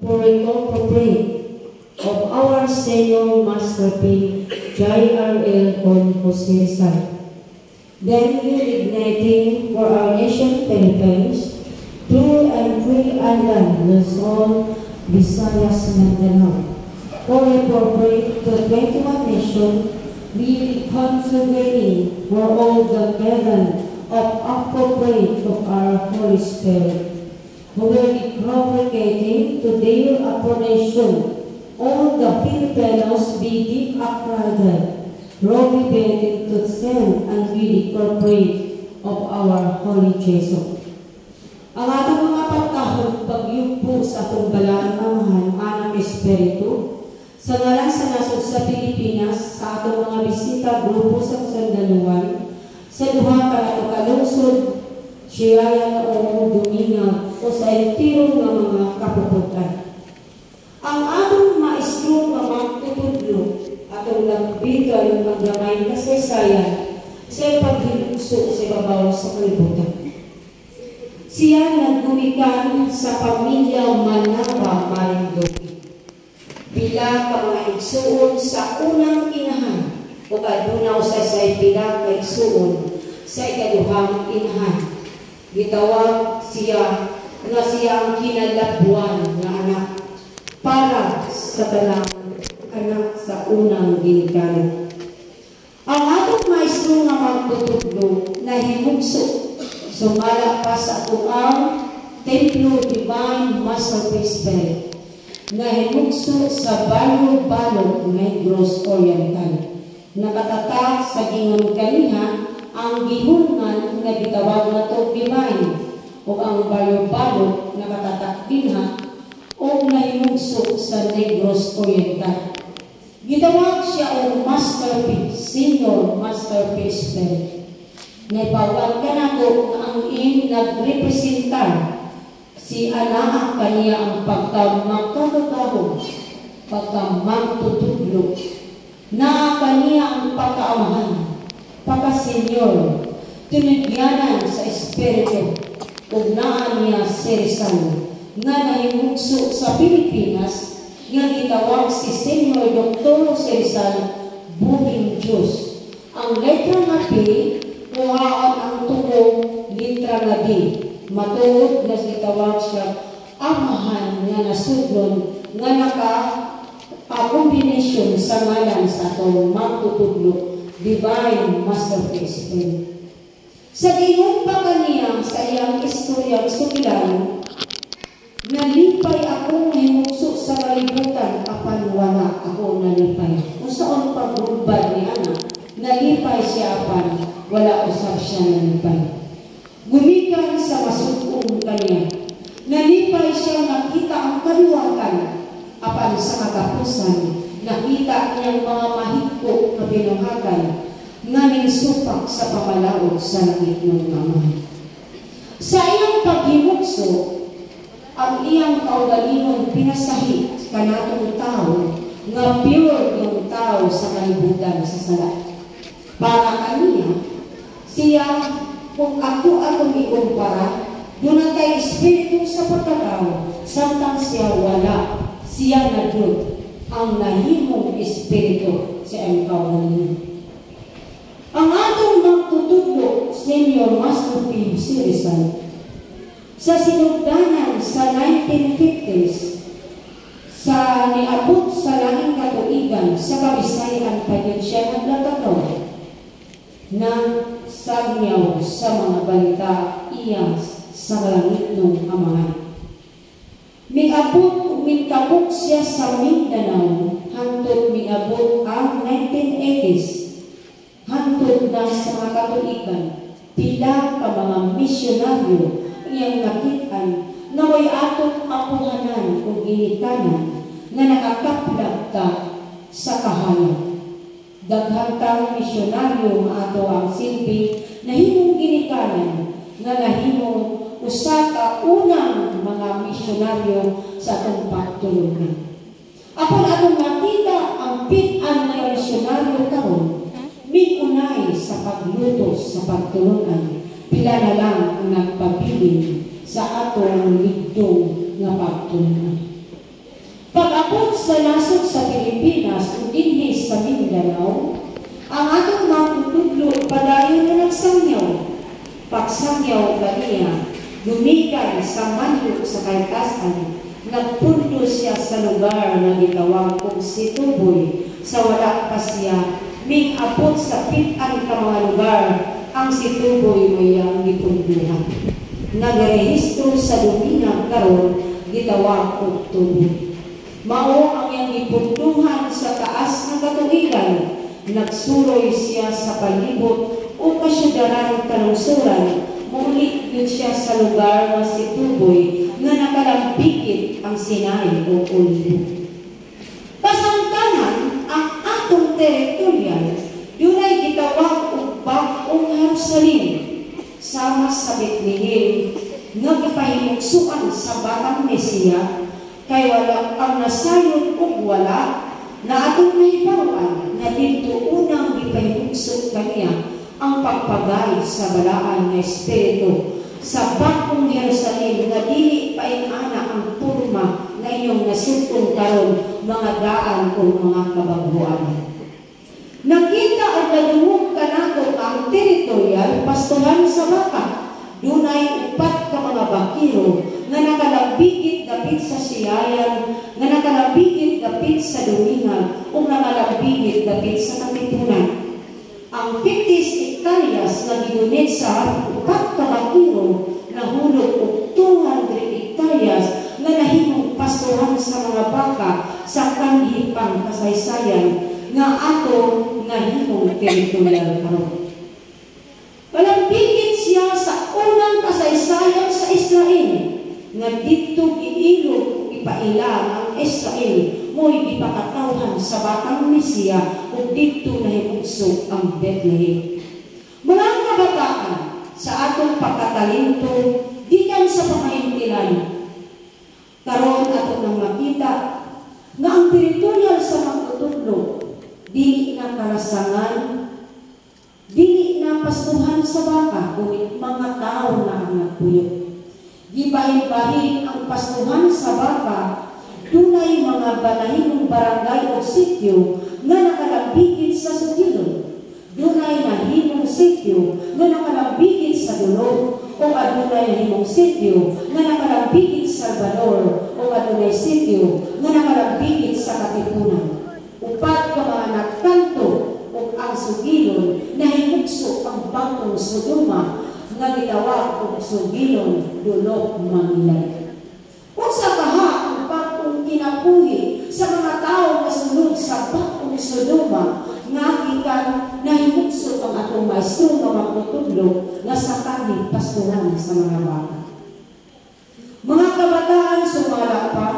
For incorporate of our senior masterpiece, J.R.L. on Jose Rizal. Then igniting for our nation Philippines, true and free island, Luzon, Visayas, Mindanao. For appropriate to 21 nations, we conservating for all the burden of appropriate of our Holy Spirit, who will be propagating to their appellation. All the Filipinos be deep upright, prohibited to send and be the corporate of our Holy Jesus. Ang atong mga pagkahod pagyupo sa atong balangahan, anak Espiritu, sa ngalan sa nasod sa Pilipinas, sa atong mga bisita, grupo sa sandaluan, sa duha ka kalungsod, siyaya o duminga o sa entiro ng mga kapuputan. Ang atong maestro nga magtutudlo, atong nagbigan ng gamay kasaysayan sa paghilugso sa babaw sa kalibutan. Siya naggumikan sa pamilya Manaba Marinduque. Bila ka mga igsuon sa unang inahan o kadunaw sa bila ka igsuon sa ikaduhang inahan. Gitawag siya nga siya ang kinalabuan na anak para sa talang anak sa unang ginikanan. Ang atong maestro nga magtutuglo na himugso, sumala pa sa tuang Templo Divine Masterpiece Spirit, na himugso sa Balog-Balog Negros Oriental. Nakatatak sa gingon kaniha ang gihungan nga gitawag na to Divine o ang Balog-Balog nakatatak dinha o nahimugso sa Negros Oriental. Gitawag siya o masterpiece, senior masterpiece spirit. Naipawag ka na ko na ang nagrepresentar si anak kaniya ang pagkamagkagagahog, pagkamagtutudlo, na kaniya ang pagkaamahan, pagkasenyor, tunigyanan sa espiritu, ugnaan niya si Rizal, nga nahimugso sa Pilipinas, nga gitawag si Senyor Dr. Rizal Buhing Diyos. Ang letra nga P, kuhaan ang tugong letra nga D. Matuod na gitawag siya amahan nga nasudlon nga naka-combination sa ngalan sa itong magtutudlo Divine Masterpiece. Sa gingon pa kaniya sa iyang istoryang sugilan, nalipay ako himugso sa kalibutan apan wala ako nalipay. Kung saan pagbubad ni anak, nalipay siya apan wala usab siya nalipay. Gumikan sa masugong kaniya, nalipay siya nakita ang kaluwakan apan sa katapusan, nakita niyang mga mahigko na binuhatan nga ninsupak sa pamalaog sa langit ng Ama. Sa iyang paghimugso, ang iyang kaugalingon pinasahit kanatong tao nga pure yung tao sa kalibutan sa sala. Para kaniya, siya, kung ako atong ikumpara, doon tayo espiritu sa pagkatao, samtang siya wala, siya na Diyos, ang nahimong espiritu sa iyang kaugalingon. Ang atong magtutudlo, Senior Masterpiece Rizal, sa sinugdanan sa 1950s, sa niabot sa langing katuigan sa Kabisayan pa yun siya naglatagaw ng sagyaw sa mga balita iya sa langit ng Amahan. Miabot mitabok siya sa Mindanao hantod miabot ang 1980s hantod na sa mga katuigan pila ka mga misyonaryo iyang nakitaan na way atong apuhanan o ginikanan na nakakaplag ka sa kahayag. Daghang misyonaryo nga ato ang silbi na himong ginikanan na nahimong usa ka unang mga misyonaryo sa atong pagtulungan. Apon atong makita ang pit-an na misyonaryo karon, mikunay sa paglutos sa pagtulungan. Pila na lang ang nagpabiling sa atong ligdong nga pagtulungan. sa nasod sa Pilipinas o dinhi sa Mindanao, ang atong mga tutudlo padayon na nagsangyaw. Pagsangyaw kaniya, lumikan sa manyo sa kaitasan, nagpunto siya sa lugar na gitawag kong si Tuboy, sa wala pa siya, ming apot sa pitan ka mga lugar, ang si Tuboy mayang gipunduhan. Nagrehistro sa Lumina karon gitawag kong Tuboy. Mao ang iyang gipunduhan sa taas ng katuigan, nagsuroy siya sa palibot o kasyudaran kalungsuran, mulit yun siya sa lugar na si Tuboy nga nakalambikit ang Sinai o Ulyo. Kasamtanan ang atong teritorya, yun ay gitawag og Bagong Jerusalem, sama sa Bethlehem, nga gipahimugsuan sa batang Mesiya, kay wala ang nasayon ug wala na atong nahibawan na dito unang gipahimugso kaniya ang pagpagay sa balaan na espiritu sa Bagong Jerusalem nga dili paingana ang turma na inyong nasutong karon mga daan o mga kabaguan. Nakita at nadungog ka nato ang teritorial pastoran sa baka. Dunay upat ka mga bakiro nga nakalabigit dapit sa siyayan, nga nakalabigit dapit sa dumingan, o nakalabigit dapit sa katipunan. Ang 50 hektaryas na ginunit sa upat ka bakiro nahulog og 200 hektaryas nga nahimong pastoran sa mga baka sa kanhipang kasaysayan nga ato nahimong teritorial karon. Palambigit siya sa unang kasaysayan sa Israel, nga dito giilog ipaila ang Israel mo'y ipakatawhan sa batang Mesiya o dito nahimugso ang Bethlehem. Mga kabataan, sa atong pagkatalinto, gikan sa pamahintilan, karon ato nang makita nga ang teritorial sa magtutudlo, dili na kalasangan, dili na pastuhan sa baka, kundi mga tao na ang nagpuyok. Gibahin-bahin ang pastuhan sa baka, dunay mga balahimong barangay o sityo nga nakalambigit sa Sugilon. Dunay nahimong sityo nga nakalambigit sa Dulog, o adunay nahimong sityo nga nakalambigit sa Salvador, o adunay sityo nga nakalambigit sa Katipunan. Upat ka mga nagkanto o ang Sugilon nahimugso ang Bagong Sodoma nga gitawag og Sugilon, Dulog, Manilay. Kung sa kaha ang bagong kinabuhi sa mga tao na sunod sa Bagong Sodoma nga gikan nahimugso ang atong maestro nga magtutudlo nga sa kanhi pastoran sa mga baka. Mga kabataan, sumala pa,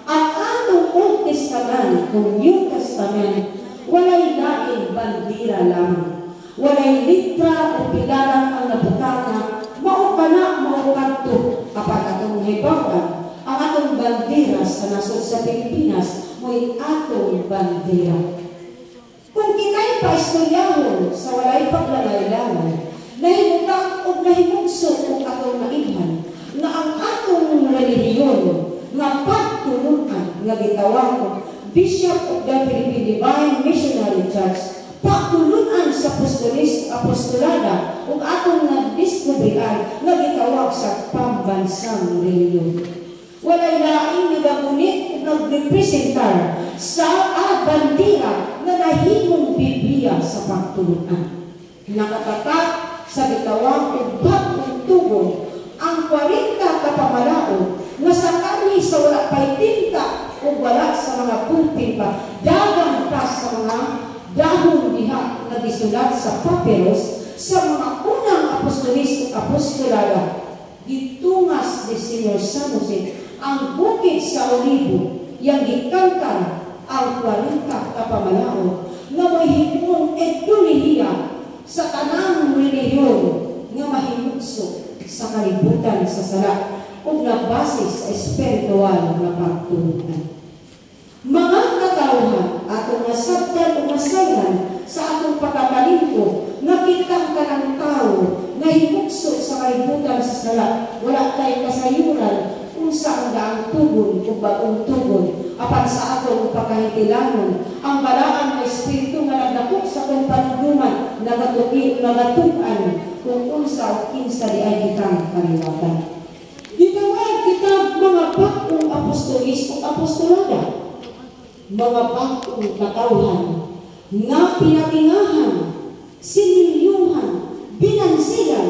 ang atong Old Testament kung New Testament, walay laing bandira lamang. Walay litra o pilaran ang nabutana, mao kana mao kadto kapag atong hibawan ang atong bandera sa nasod sa Pilipinas mo'y atong bandera. Kung kita'y paistoryahon sa walay paglalay-lanay, nahimutang o nahimugso o atong nailhan na ang atong relihiyon nga pagtulungan nga gitawag ko Bishop of the Philippine Divine Missionary Church, pagtulunan sa apostolada ug atong nagdiskubrihan nga gitawag sa pambansang reliyon. Walay laing nagagunit ug nagrepresentar sa bandira nga nahimong Biblia sa pagtulunan. Nakatatak sa gitawag ug Bagong Tugon ang 40 ka pamalaod nga sa kanhi sa wala pay tinta ug wala sa mga pulping pa, dagan pa sa mga dahon diha na gisulat sa papyrus sa mga unang apostolis o apostolada. Gitungas ni Senyor San Jose ang bukid sa Olivo, yang gikantan ang 40 kapamalaon nga mahimong ekdulihiya sa tanang relihiyon nga mahimugso sa kalibutan sa sala ug nabase sa espiritual na pagtulunan. Mga katawhan, atong nasabtan o masayan sa atong pagkatalinto, nakitang ka ng tao na himugso sa kalibutan sa sala, wala tayong kasayuran kung saan daang tugon o bagong tugon, apan sa atong pagkahitilanon, ang balaan nga espiritu nga nagdakop sa kong panugduman, nagatukan kung unsa o kinsa di ay kitang kaliwatan. Gitawag kita mga bakong apostolis o apostolada, mga bakong katawhan, nga pinatingahan, sinilyuhan, binansigan,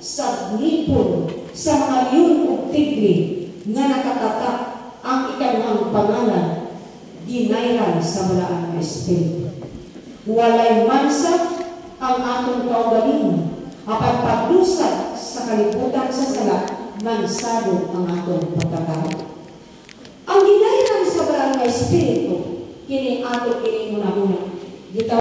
sa nipon, sa mga yun o tigli, nga nakatatak ang ikanang pangalan, ginayran sa balaan na espiritu. Walay mansa ang atong kaugalingon, apan pagdusad sa kalibutan sa sala, mansado ang atong pagkatao. Ang ginayran sa balaan na espiritu, kini ato kini muna-muna.